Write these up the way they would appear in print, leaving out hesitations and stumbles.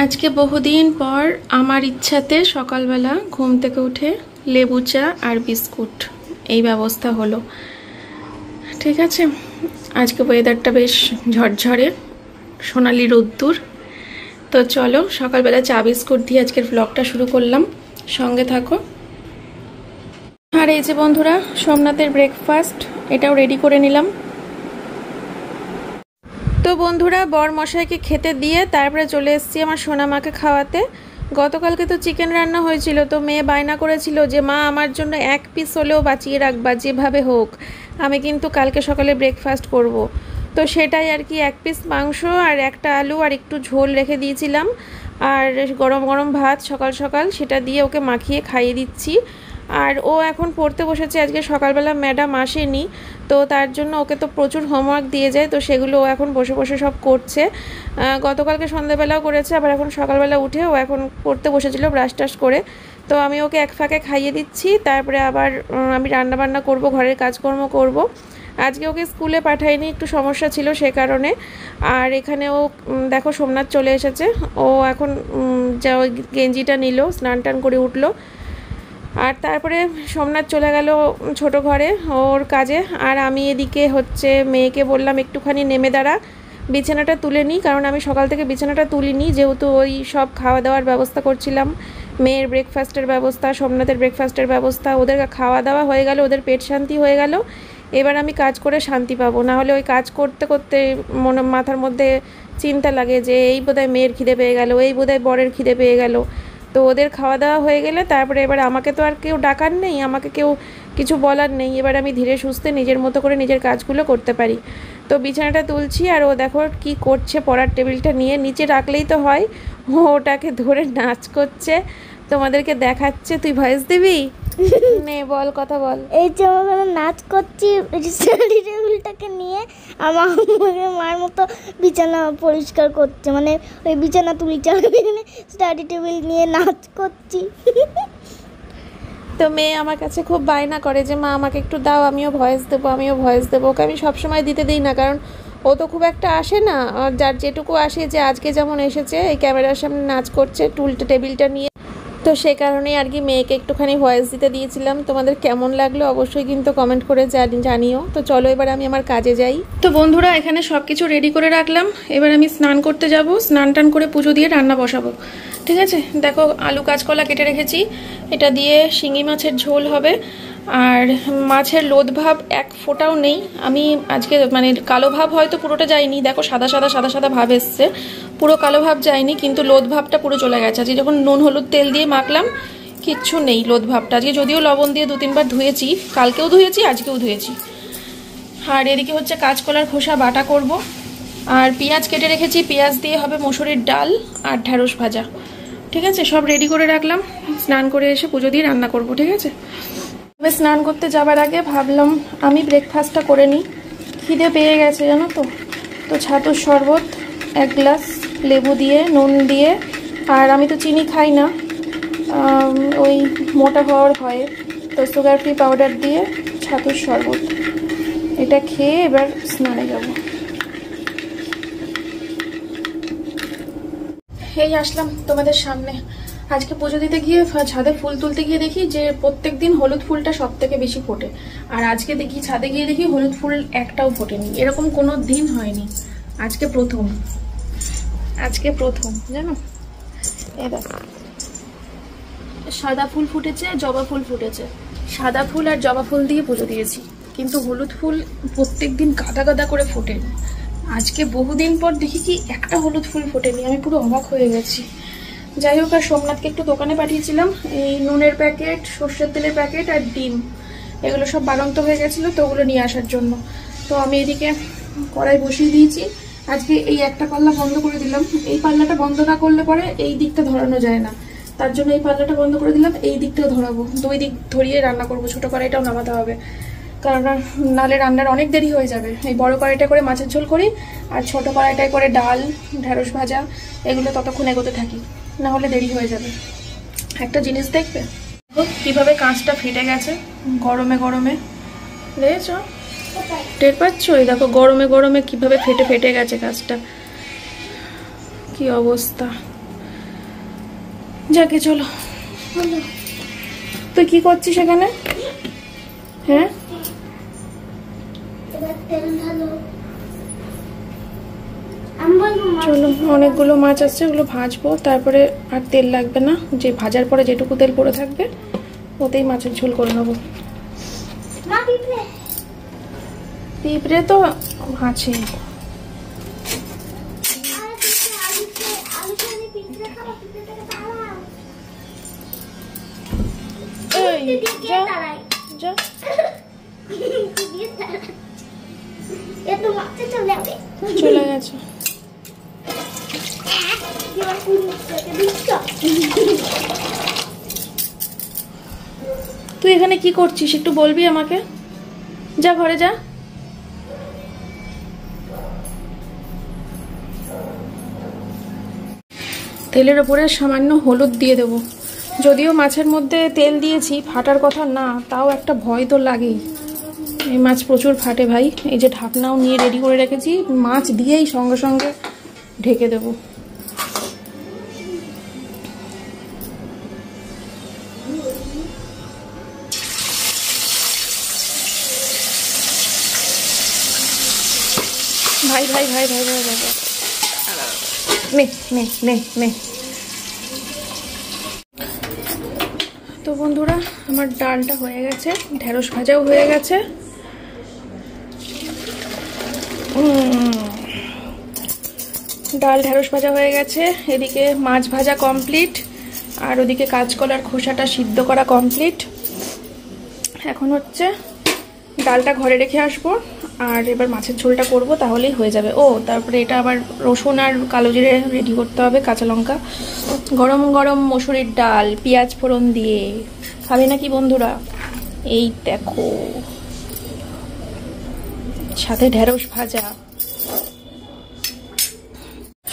আজকে বহুদিন পর আমার ইচ্ছাতে সকালবেলা ঘুম থেকে উঠে লেবু চা আর বিস্কুট এই ব্যবস্থা হলো। ঠিক আছে, আজকে ওয়েদারটা বেশ ঝরঝরে, সোনালি রোদ্দুর। তো চলো সকালবেলা চা বিস্কুট দিয়ে আজকের ব্লগটা শুরু করলাম, সঙ্গে থাকো। আর এই যে বন্ধুরা, সোমনাথের ব্রেকফাস্ট এটাও রেডি করে নিলাম। তো বন্ধুরা, বর মশাইকে খেতে দিয়ে তারপরে চলে এসেছি আমার সোনা মাকে খাওয়াতে। গতকালকে তো চিকেন রান্না হয়েছিল, তো মেয়ে বায়না করেছিল যে মা আমার জন্য এক পিস হলেও বাঁচিয়ে রাখবা, যেভাবে হোক আমি কিন্তু কালকে সকালে ব্রেকফাস্ট করব। তো সেটাই আর কি, এক পিস মাংস আর একটা আলু আর একটু ঝোল রেখে দিয়েছিলাম, আর গরম গরম ভাত সকাল সকাল সেটা দিয়ে ওকে মাখিয়ে খাইয়ে দিচ্ছি। আর ও এখন পড়তে বসেছে, আজকে সকালবেলা ম্যাডাম আসেনি, তো তার জন্য ওকে তো প্রচুর হোমওয়ার্ক দিয়ে যায়, তো সেগুলো ও এখন বসে বসে সব করছে। গতকালকে সন্ধ্যেবেলাও করেছে, আবার এখন সকালবেলা উঠে ও এখন পড়তে বসেছিল ব্রাশ টাশ করে। তো আমি ওকে এক ফাঁকে খাইয়ে দিচ্ছি, তারপরে আবার আমি রান্নাবান্না করব, ঘরের কাজকর্ম করব। আজকে ওকে স্কুলে পাঠাইনি, একটু সমস্যা ছিল সে কারণে। আর এখানে ও দেখো সোমনাথ চলে এসেছে, ও এখন যা ওই গেঞ্জিটা নিল, স্নান টান করে উঠলো। আর তারপরে সোমনাথ চলে গেল ছোট ঘরে ওর কাজে, আর আমি এদিকে হচ্ছে মেয়েকে বললাম একটুখানি নেমে দাঁড়া, বিছানাটা তুলে নিই, কারণ আমি সকাল থেকে বিছানাটা তুলিনি, যেহেতু ওই সব খাওয়া দাওয়ার ব্যবস্থা করছিলাম। মেয়ের ব্রেকফাস্টের ব্যবস্থা, সোমনাথের ব্রেকফাস্টের ব্যবস্থা, ওদের খাওয়া দাওয়া হয়ে গেল, ওদের পেট শান্তি হয়ে গেল। এবার আমি কাজ করে শান্তি পাবো, না হলে ওই কাজ করতে করতে মাথার মধ্যে চিন্তা লাগে যে এই বোধহয় মেয়ের খিদে পেয়ে গেল, এই বোধহয় বরের খিদে পেয়ে গেল। তো ওদের খাওয়া দাওয়া হয়ে গেলে তারপরে এবার আমাকে তো আর কেউ ডাকার নেই, আমাকে কেউ কিছু বলার নেই, এবার আমি ধীরে সুস্থে নিজের মতো করে নিজের কাজগুলো করতে পারি। তো বিছানাটা তুলছি, আর ও দেখো কি করছে, পড়ার টেবিলটা নিয়ে নিচে রাখলেই তো হয়, ও ওটাকে ধরে নাচ করছে, তোমাদেরকে দেখাচ্ছে। তুই ভয়েস দিবি? নে বল, কথা বল। এই যে আমরা নাচ করছি স্টাডি টেবিলটাকে নিয়ে, আমার মার মতো বিছানা পরিষ্কার করছে, মানে ওই বিছানা তুলি চালাবি, স্টাডি টেবিল নিয়ে নাচ করছি। তো মেয়ে আমার কাছে খুব বায়না করে যে মা আমাকে একটু দাও, আমিও ভয়েস দেবো, আমিও ভয়েস দেবো। ওকে আমি সবসময় দিতে দিই না, কারণ ও তো খুব একটা আসে না, আর যার যেটুকু আসে, যে আজকে যেমন এসেছে এই ক্যামেরার সামনে নাচ করছে টেবিলটা নিয়ে, তো সে কারণেই আর কি মেয়েকে একটুখানি ভয়েস দিতে দিয়েছিলাম। তোমাদের কেমন লাগলো অবশ্যই কিন্তু কমেন্ট করে জানিও। তো চলো এবার আমি আমার কাজে যাই। তো বন্ধুরা, এখানে সব কিছু রেডি করে রাখলাম, এবার আমি স্নান করতে যাব, স্নান টান করে পুজো দিয়ে রান্না বসাবো। ঠিক আছে, দেখো আলু কাঁচকলা কেটে রেখেছি, এটা দিয়ে শিঙি মাছের ঝোল হবে। আর মাছের লোদ ভাব এক ফোঁটাও নেই, আমি আজকে মানে কালো ভাব হয়তো পুরোটা যায়নি, দেখো সাদা সাদা সাদা সাদা ভাব এসছে, পুরো কালো ভাব যায়নি, কিন্তু লোদ ভাবটা পুরো চলে গেছে। আজকে যখন নুন হলুদ তেল দিয়ে মাখলাম কিচ্ছু নেই লোদ ভাবটা। আজকে যদিও লবণ দিয়ে 2-3 বার ধুয়েছি, কালকেও ধুয়েছি আজকেও ধুয়েছি। আর এদিকে হচ্ছে কাঁচকলার খোসা বাটা করব, আর পেঁয়াজ কেটে রেখেছি, পেঁয়াজ দিয়ে হবে মসুরির ডাল আর ঢ্যাঁড়স ভাজা। ঠিক আছে, সব রেডি করে রাখলাম, স্নান করে এসে পুজো দিয়ে রান্না করব। ঠিক আছে, তবে স্নান করতে যাবার আগে ভাবলাম আমি ব্রেকফাস্টটা করে নিই, খিদে পেয়ে গেছে জানো তো। তো ছাতুর শরবত 1 গ্লাস, লেবু দিয়ে নুন দিয়ে, আর আমি তো চিনি খাই না, ওই মোটা হওয়ার ভয়ে, তো সুগার ফ্রি পাউডার দিয়ে ছাতুর শরবত, এটা খেয়ে এবার স্নানে যাব। এই আসলাম তোমাদের সামনে। আজকে পুজো দিতে গিয়ে ছাদে ফুল তুলতে গিয়ে দেখি যে প্রত্যেক দিন হলুদ ফুলটা সব থেকে বেশি ফোটে, আর আজকে দেখি ছাদে গিয়ে দেখি হলুদ ফুল একটাও ফোটেনি। এরকম কোনো দিন হয়নি, আজকে প্রথম, আজকে প্রথম জানো। এই দেখো, সাদা ফুল ফুটেছে, জবা ফুল ফুটেছে, সাদা ফুল আর জবা ফুল দিয়ে পুজো দিয়েছি, কিন্তু হলুদ ফুল প্রত্যেক দিন গাদা গাদা করে ফোটে। আজকে বহুদিন পর দেখি কি একটা হলুদ ফুল ফোটেনি, আমি পুরো অবাক হয়ে গেছি। যাই হোক, আর সোমনাথকে একটু দোকানে পাঠিয়েছিলাম, এই নুনের প্যাকেট, সর্ষের তেলের প্যাকেট আর ডিম, এগুলো সব বাড়ন্ত হয়ে গেছিলো, তো ওগুলো নিয়ে আসার জন্য। তো আমি এদিকে কড়াই বসিয়ে দিয়েছি। আজকে এই একটা পাল্লা বন্ধ করে দিলাম, এই পাল্লাটা বন্ধ না করলে পরে এই দিকটা ধরানো যায় না, তার জন্য এই পাল্লাটা বন্ধ করে দিলাম, এই দিকটাও ধরাবো, 2 দিক ধরিয়ে রান্না করবো। ছোট কড়াইটাও নামাতে হবে, কারণ নালে রান্নার অনেক দেরি হয়ে যাবে। এই বড় কড়াইটা করে মাছের ঝোল করি, আর ছোট কড়াইটায় করে ডাল, ঢ্যাঁড়স ভাজা, এগুলো ততক্ষণ এগোতে থাকি, না হলে দেরি হয়ে যাবে। একটা জিনিস দেখবে কিভাবে কাঁচটা ফেটে গেছে গরমে গরমে, দেখেছ? টের পাচ্ছ? এই দেখো গরমে গরমে কিভাবে ফেটে ফেটে গেছে কাঁচটা, কি অবস্থা। যাকে চলো। তুই কি করছিস এখানে? হ্যাঁ চলো, অনেকগুলো মাছ আসছে, ওগুলো ভাজবো, তারপরে আর তেল লাগবে না, যে ভাজার পরে যেটুকু তেল পড়ে থাকবে ওতেই মাছের ঝোল করে নেবো। পিঁপড়ে তো আছেই। চলে গেছে। তুই এখানে কি করছিস একটু বলবি আমাকে? যা ঘরে যা। তেলের ওপরে সামান্য হলুদ দিয়ে দেবো। যদিও মাছের মধ্যে তেল দিয়েছি, ফাটার কথা না, তাও একটা ভয় তো লাগেই। এই মাছ প্রচুর ফাটে ভাই। এই যে ঢাকনাও নিয়ে রেডি করে রেখেছি, মাছ দিয়েই সঙ্গে সঙ্গে ঢেকে দেবো। ভাই ভাই ভাই ভাই ভাই ভাই নে নে নে নে। তো বন্ধুরা, আমার ডালটা হয়ে গেছে, ঢেঁড়স ভাজাও হয়ে গেছে। ডাল ঢেঁড়স ভাজা হয়ে গেছে, এদিকে মাছ ভাজা কমপ্লিট, আর ওদিকে কাঁচকলার খোসাটা সিদ্ধ করা কমপ্লিট। এখন হচ্ছে ডালটা ঘরে রেখে আসবো, আর এবার মাছের ঝোলটা করব, তাহলেই হয়ে যাবে। ও তারপরে এটা আবার রসুন আর কালো জিরে রেডি করতে হবে, কাঁচা লঙ্কা। গরম গরম মসুরির ডাল পেঁয়াজ ফোড়ন দিয়ে খাবে নাকি বন্ধুরা? এই দেখো, সাথে ঢেঁড়স ভাজা।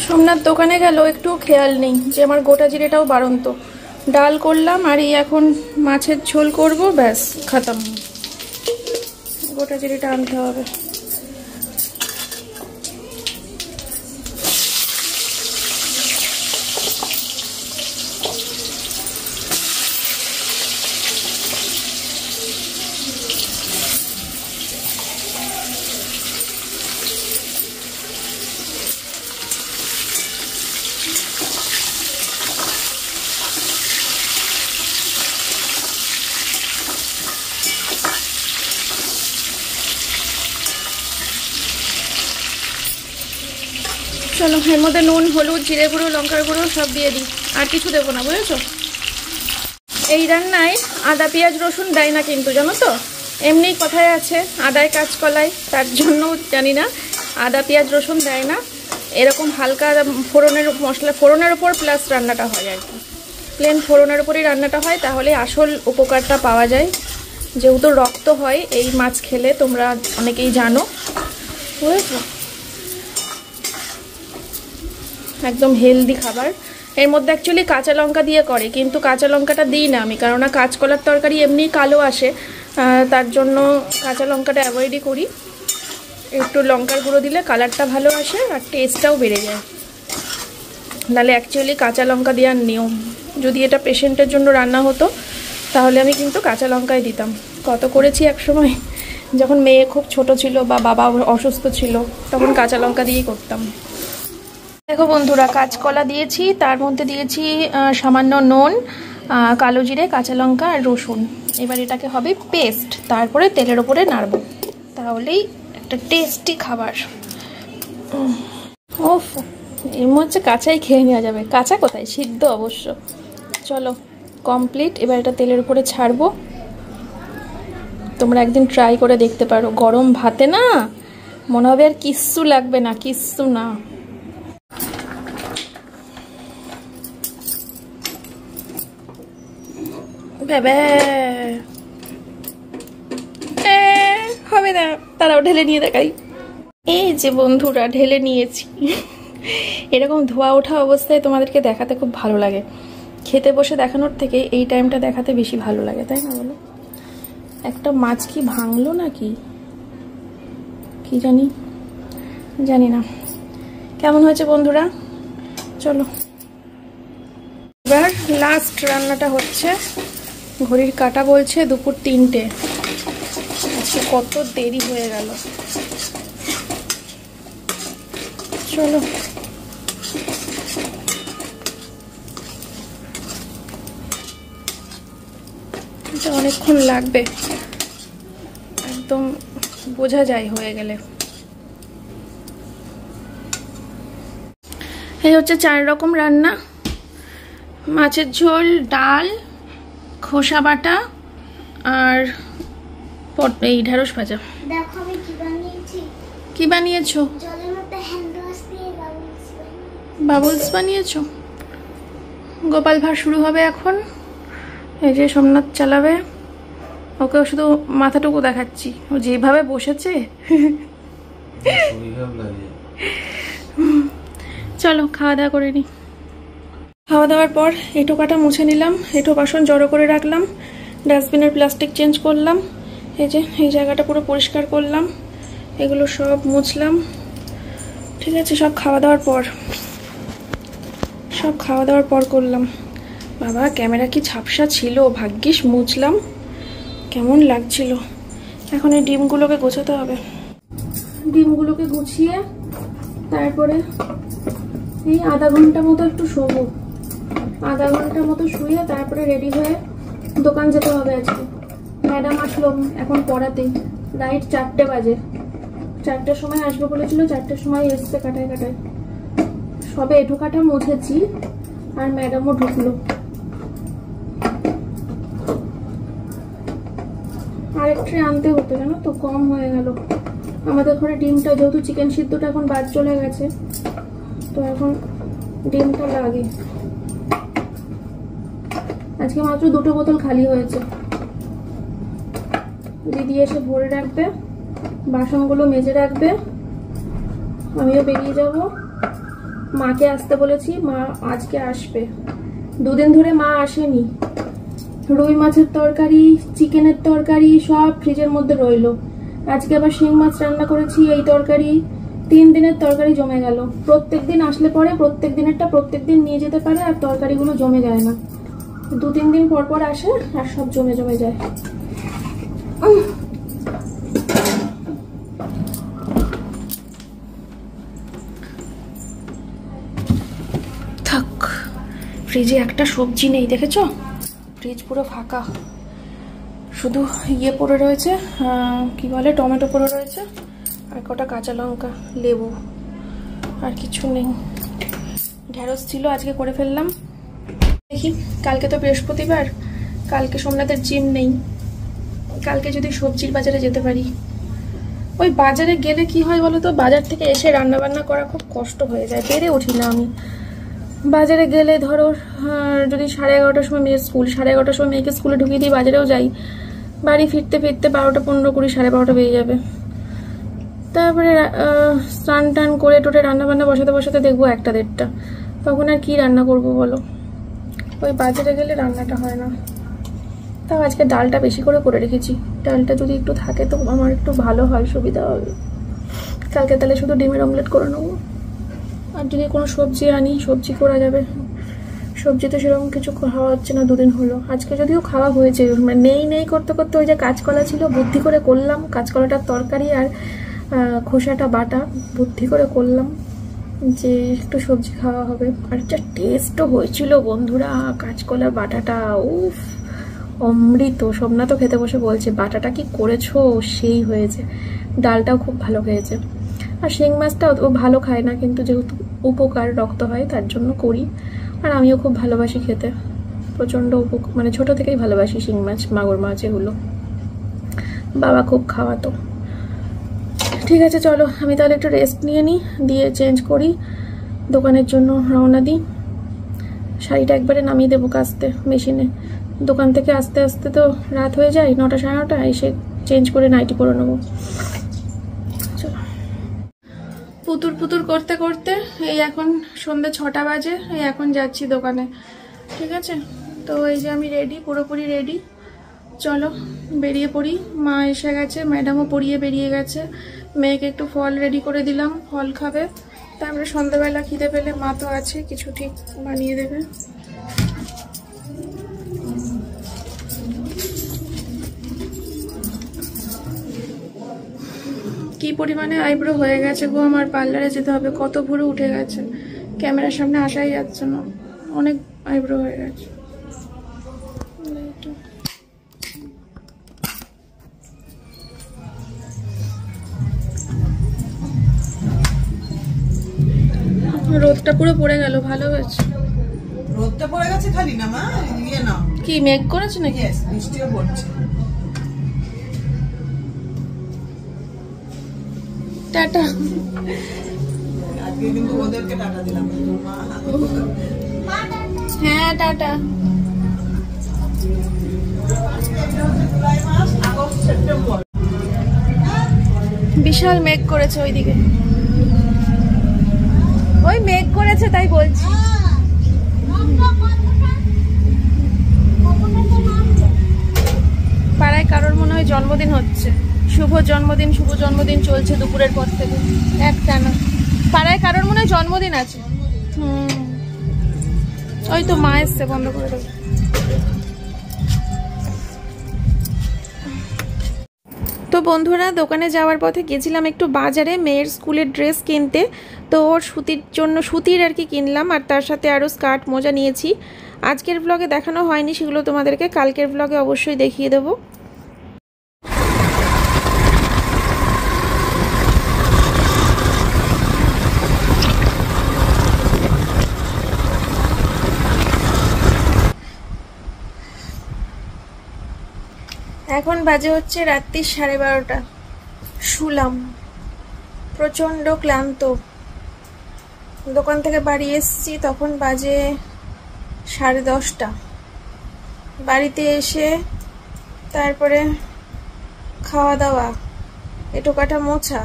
সোমনাথ দোকানে গেল, একটু খেয়াল নেই যে আমার গোটা জিরেটাও বাড়ন্ত। ডাল করলাম আর এই এখন মাছের ঝোল করব, ব্যাস খতম। গোটা জিরেটা আনতে হবে। চলো, এর মধ্যে নুন হলুদ জিরে গুঁড়ো লঙ্কার গুঁড়ো সব দিয়ে দিই, আর কিছু দেবো না, বুঝেছো? এই রান্নায় আদা পেঁয়াজ রসুন দেয় না কিন্তু, জানো তো? এমনি কথায় আছে আদায় কাঁচকলাই, তার জন্য জানি না আদা পেঁয়াজ রসুন দেয় না। এরকম হালকা ফোড়নের মশলা, ফোড়নের ওপর প্লাস রান্নাটা হয় আর কি, প্লেন ফোড়নের ওপরই রান্নাটা হয়, তাহলে আসল উপকারটা পাওয়া যায়। যেহেতু রক্ত হয় এই মাছ খেলে, তোমরা অনেকেই জানো, বুঝেছো? একদম হেলদি খাবার। এর মধ্যে অ্যাকচুয়ালি কাঁচা লঙ্কা দিয়ে করে, কিন্তু কাঁচা লঙ্কাটা দিই না আমি, কারণ কাঁচকলার তরকারি এমনি কালো আসে, তার জন্য কাঁচা লঙ্কাটা অ্যাভয়েডই করি। একটু লঙ্কার গুঁড়ো দিলে কালারটা ভালো আসে আর টেস্টটাও বেড়ে যায়। নাহলে অ্যাকচুয়ালি কাঁচা লঙ্কা দেওয়ার নিয়ম। যদি এটা পেশেন্টের জন্য রান্না হতো তাহলে আমি কিন্তু কাঁচা লঙ্কাই দিতাম। কত করেছি এক সময়, যখন মেয়ে খুব ছোট ছিল বা বাবা অসুস্থ ছিল, তখন কাঁচা লঙ্কা দিয়েই করতাম। দেখো বন্ধুরা, কাঁচকলা দিয়েছি, তার মধ্যে দিয়েছি সামান্য নুন, কালো জিরে কাঁচা লঙ্কা আর রসুন। এবার এটাকে হবে পেস্ট, তারপরে তেলের ওপরে নাড়বো, তাহলেই একটা টেস্টি খাবার। ওফ, এর মধ্যে কাঁচাই খেয়ে নেওয়া যাবে। কাঁচা কোথায়, সিদ্ধ অবশ্য। চলো কমপ্লিট, এবার এটা তেলের উপরে ছাড়বো। তোমরা একদিন ট্রাই করে দেখতে পারো, গরম ভাতে না মনে হবে আর কিচ্ছু লাগবে না, কিচ্ছু না। হবে না, তারাও ঢেলে নিয়ে দেখাই। এই যে বন্ধুরা, ঢেলে নিয়েছি। এরকম ধোয়া ওঠা অবস্থায় তোমাদেরকে দেখাতে খুব ভালো লাগে। খেতে বসে দেখানোর থেকে এই টাইমটা দেখাতে বেশি ভালো লাগে, তাই না বলো? একটা মাছ কি ভাঙলো নাকি কি জানি না। কেমন হয়েছে বন্ধুরা? চলো। এবার লাস্ট রান্নাটা হচ্ছে। ঘড়ির কাঁটা বলছে দুপুর 3টে। আজকে কত দেরি হয়ে গেল। চলো এটা অনেকক্ষণ লাগবে, একদম বোঝা যায় হয়ে গেলে। এই হচ্ছে 4 রকম রান্না। মাছের ঝোল, ডাল, খোসা বাটা আর এই ঢেঁড়স ভাজা। দেখো আমি কি বানিয়েছি। কি বানিয়েছো? জলের মধ্যে হ্যান্ড ওয়াশ দিয়ে বাবলস বানিয়েছো। গোপাল ভাঁড় শুরু হবে এখন। এই যে সোমনাথ চালাবে, ওকে শুধু মাথাটুকু দেখাচ্ছি, ও যেভাবে বসেছে। চলো খাওয়া দাওয়া করে নি। খাওয়া দাওয়ার পর এঁটো কাটা মুছে নিলাম, এঁটো বাসন জড়ো করে রাখলাম, ডাস্টবিনের প্লাস্টিক চেঞ্জ করলাম, এই যে এই জায়গাটা পুরো পরিষ্কার করলাম, এগুলো সব মুছলাম। ঠিক আছে, সব খাওয়া দাওয়ার পর করলাম। বাবা ক্যামেরা কি ঝাপসা ছিল, ভাগ্যিস মুছলাম, কেমন লাগছিল। এখন এই ডিমগুলোকে গোছাতে হবে। ডিমগুলোকে গুছিয়ে তারপরে এই আধা ঘন্টা মতো একটু শোবো। আধা ঘন্টার মতো শুয়ে তারপরে রেডি হয়ে দোকান যেতে হবে। আজকে ম্যাডাম আসলো এখন পড়াতে, রাইট 4টে বাজে। 4টের সময় আসবো বলেছিল, 4টের সময় এসছে কাটায় কাটায়। সবে এঁটো কাটা মুছেছি আর ম্যাডামও ঢুকলো। আরেক ট্রে আনতে হতো, জানো তো, কম হয়ে গেল। আমাদের ঘরে ডিমটা, যেহেতু চিকেন সিদ্ধটা এখন বাদ চলে গেছে, তো এখন ডিমটা লাগে। আজকে মাত্র 2টো বোতল খালি হয়েছে। দিদি এসে ভরে রাখবে, বাসনগুলো মেজে রাখবে, আমিও বেরিয়ে যাব। মাকে আসতে বলেছি, মা আজকে আসবে। 2 দিন ধরে মা আসেনি। রুই মাছের তরকারি, চিকেনের তরকারি সব ফ্রিজের মধ্যে রইলো। আজকে আবার শিং মাছ রান্না করেছি, এই তরকারি 3 দিনের তরকারি জমে গেল। প্রত্যেকদিন আসলে পরে প্রত্যেক দিনেরটা প্রত্যেকদিন নিয়ে যেতে পারে, আর তরকারিগুলো জমে যায় না। 2-3 দিন পর পর আসে আর সব জমে জমে যায়। থাক, ফ্রিজে একটা সবজি নেই, দেখেছো? ফ্রিজ পুরো ফাঁকা, শুধু ইয়ে পড়ে রয়েছে, কি বলে, টমেটো পড়ে রয়েছে, আর কটা কাঁচা লঙ্কা, লেবু, আর কিছু নেই। ঢেঁড়স ছিল, আজকে করে ফেললাম। দেখি কালকে তো বৃহস্পতিবার, কালকে সোমনাথের জিম নেই, কালকে যদি সবজির বাজারে যেতে পারি। ওই বাজারে গেলে কি হয় বলো তো, বাজার থেকে এসে রান্না বান্না করা খুব কষ্ট হয়ে যায়, পেরে উঠি না আমি। বাজারে গেলে ধরো যদি 11:30টার সময় মেয়ের স্কুল, 11:30টার সময় মেয়েকে স্কুলে ঢুকিয়ে দিই, বাজারেও যাই, বাড়ি ফিরতে ফিরতে 12টা 15 20 12:30 বেজে যাবে। তারপরে স্নান টান করে টোটে রান্না বান্না বসাতে বসাতে দেখবো 1টা 1:30টা, তখন আর কি রান্না করব বলো। ওই বাজারে গেলে রান্নাটা হয় না। তাও আজকে ডালটা বেশি করে রেখেছি, ডালটা যদি একটু থাকে তো আমার একটু ভালো হয়, সুবিধা হবে। কালকে তাহলে শুধু ডিমের অমলেট করে নেবো। আর যদি কোনো সবজি আনি, সবজি করা যাবে। সবজি তো সেরকম কিছু খাওয়া হচ্ছে না 2 দিন হলো। আজকে যদিও খাওয়া হয়েছে, মানে নেই করতে করতে ওই যে কাঁচকলা ছিল, বুদ্ধি করে করলাম। কাঁচকলাটার তরকারি আর খোসাটা বাটা বুদ্ধি করে করলাম যে একটু সবজি খাওয়া হবে। আর যা টেস্টও হয়েছিল বন্ধুরা, কাঁচকলার বাটাটা, উফ অমৃত। সোমনাথ তো খেতে বসে বলছে, বাটাটা কি করেছো, সেই হয়েছে। ডালটাও খুব ভালো হয়েছে। আর শিং মাছটা ও ভালো খায় না, কিন্তু যেহেতু উপকার, রক্ত হয়, তার জন্য করি। আর আমিও খুব ভালোবাসি খেতে, প্রচণ্ড মানে ছোট থেকেই ভালোবাসি শিং মাছ, মাগুর মাছ, এগুলো বাবা খুব খাওয়াতো। ঠিক আছে চলো, আমি তাহলে একটু রেস্ট নিয়ে নিই, দিয়ে চেঞ্জ করি, দোকানের জন্য রওনা দিই। শাড়িটা একবারে নামিয়ে দেবো কাচতে মেশিনে। দোকান থেকে আস্তে আস্তে তো রাত হয়ে যায়, 9টা 9:30, এসে চেঞ্জ করে নাইটি পরে নেবো। চলো, পুতুর করতে করতে এই এখন সন্ধ্যে 6টা বাজে, এই এখন যাচ্ছি দোকানে। ঠিক আছে, তো এই যে আমি রেডি, পুরোপুরি রেডি। চলো বেরিয়ে পড়ি। মা এসে গেছে, ম্যাডামও পড়িয়ে বেরিয়ে গেছে। মেয়েকে একটু ফল রেডি করে দিলাম, ফল খাবে। তারপরে সন্ধ্যাবেলা খিদে পেলে মা তো আছে, কিছু ঠিক বানিয়ে দেবে। কি পরিমাণে আইব্রো হয়ে গেছে গো, আমার পার্লারে যেতে হবে। কত ভুরু উঠে গেছে, ক্যামেরার সামনে আসাই যাচ্ছে না, অনেক আইব্রো হয়ে গেছে। রোদটা পুরো পড়ে গেল, ভালো হয়েছে। রোদটা পড়ে গেছে খালি না মা, ইয়ে না কি মেঘ করেছে নাকি? বৃষ্টিও পড়ছে। টাটা। আজকে কিন্তু ওদেরকে টাটা দিলাম। হ্যাঁ টাটা। বিশাল মেঘ করেছে ওইদিকে, ওই মেঘ করেছে তাই বলছি। পাড়ায় কারোর মনে হয় জন্মদিন হচ্ছে, শুভ জন্মদিন শুভ জন্মদিন চলছে দুপুরের পর থেকে একটানা। পাড়ায় কারোর মনে হয় জন্মদিন আছে। ওই তো মা এসছে, বন্ধ করে দেবো। তো বন্ধুরা, দোকানে যাওয়ার পথে গেছিলাম একটু বাজারে মেয়ের স্কুলের ড্রেস কিনতে। তো ওর সুতির আর কি কিনলাম, আর তার সাথে আরও স্কার্ট মোজা নিয়েছি। আজকের ব্লগে দেখানো হয়নি, সেগুলো তোমাদেরকে কালকের ব্লগে অবশ্যই দেখিয়ে দেবো। এখন বাজে হচ্ছে রাত্রি 12:30। শুলাম, প্রচণ্ড ক্লান্ত। দোকান থেকে বাড়ি এসছি তখন বাজে 10:30। বাড়িতে এসে তারপরে খাওয়া দাওয়া, এটো কাটা মোছা,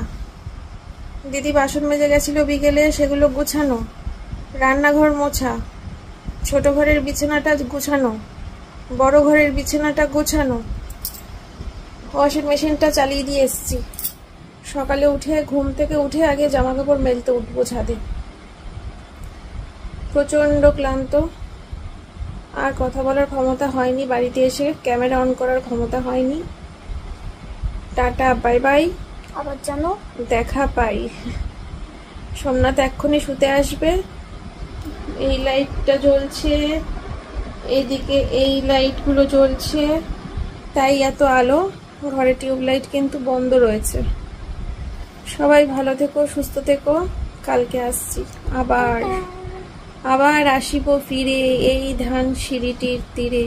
দিদি বাসন মেজে গেছিলো বিকেলে, সেগুলো গুছানো, রান্নাঘর মোছা, ছোট ঘরের বিছানাটা গুছানো, বড় ঘরের বিছানাটা গোছানো, ওয়াশিং মেশিনটা চালিয়ে দিয়ে এসছি। সকালে উঠে ঘুম থেকে উঠে আগে জামা কাপড় মেলতে উঠবো ছাদে। প্রচণ্ড ক্লান্ত, আর কথা বলার ক্ষমতা হয়নি, বাড়িতে এসে ক্যামেরা অন করার ক্ষমতা হয়নি। টাটা বাই বাই, আবার জানো দেখা পাই। সোমনাথ এক্ষুনি শুতে আসবে। এই লাইটটা জ্বলছে, এইদিকে এই লাইটগুলো জ্বলছে, তাই এত আলো। ঘরে টিউবলাইট কিন্তু বন্ধ রয়েছে। সবাই ভালো থেকো, সুস্থ থেকো। কালকে আসছি আবার আসিব ফিরে এই ধানসিঁড়িটির তীরে।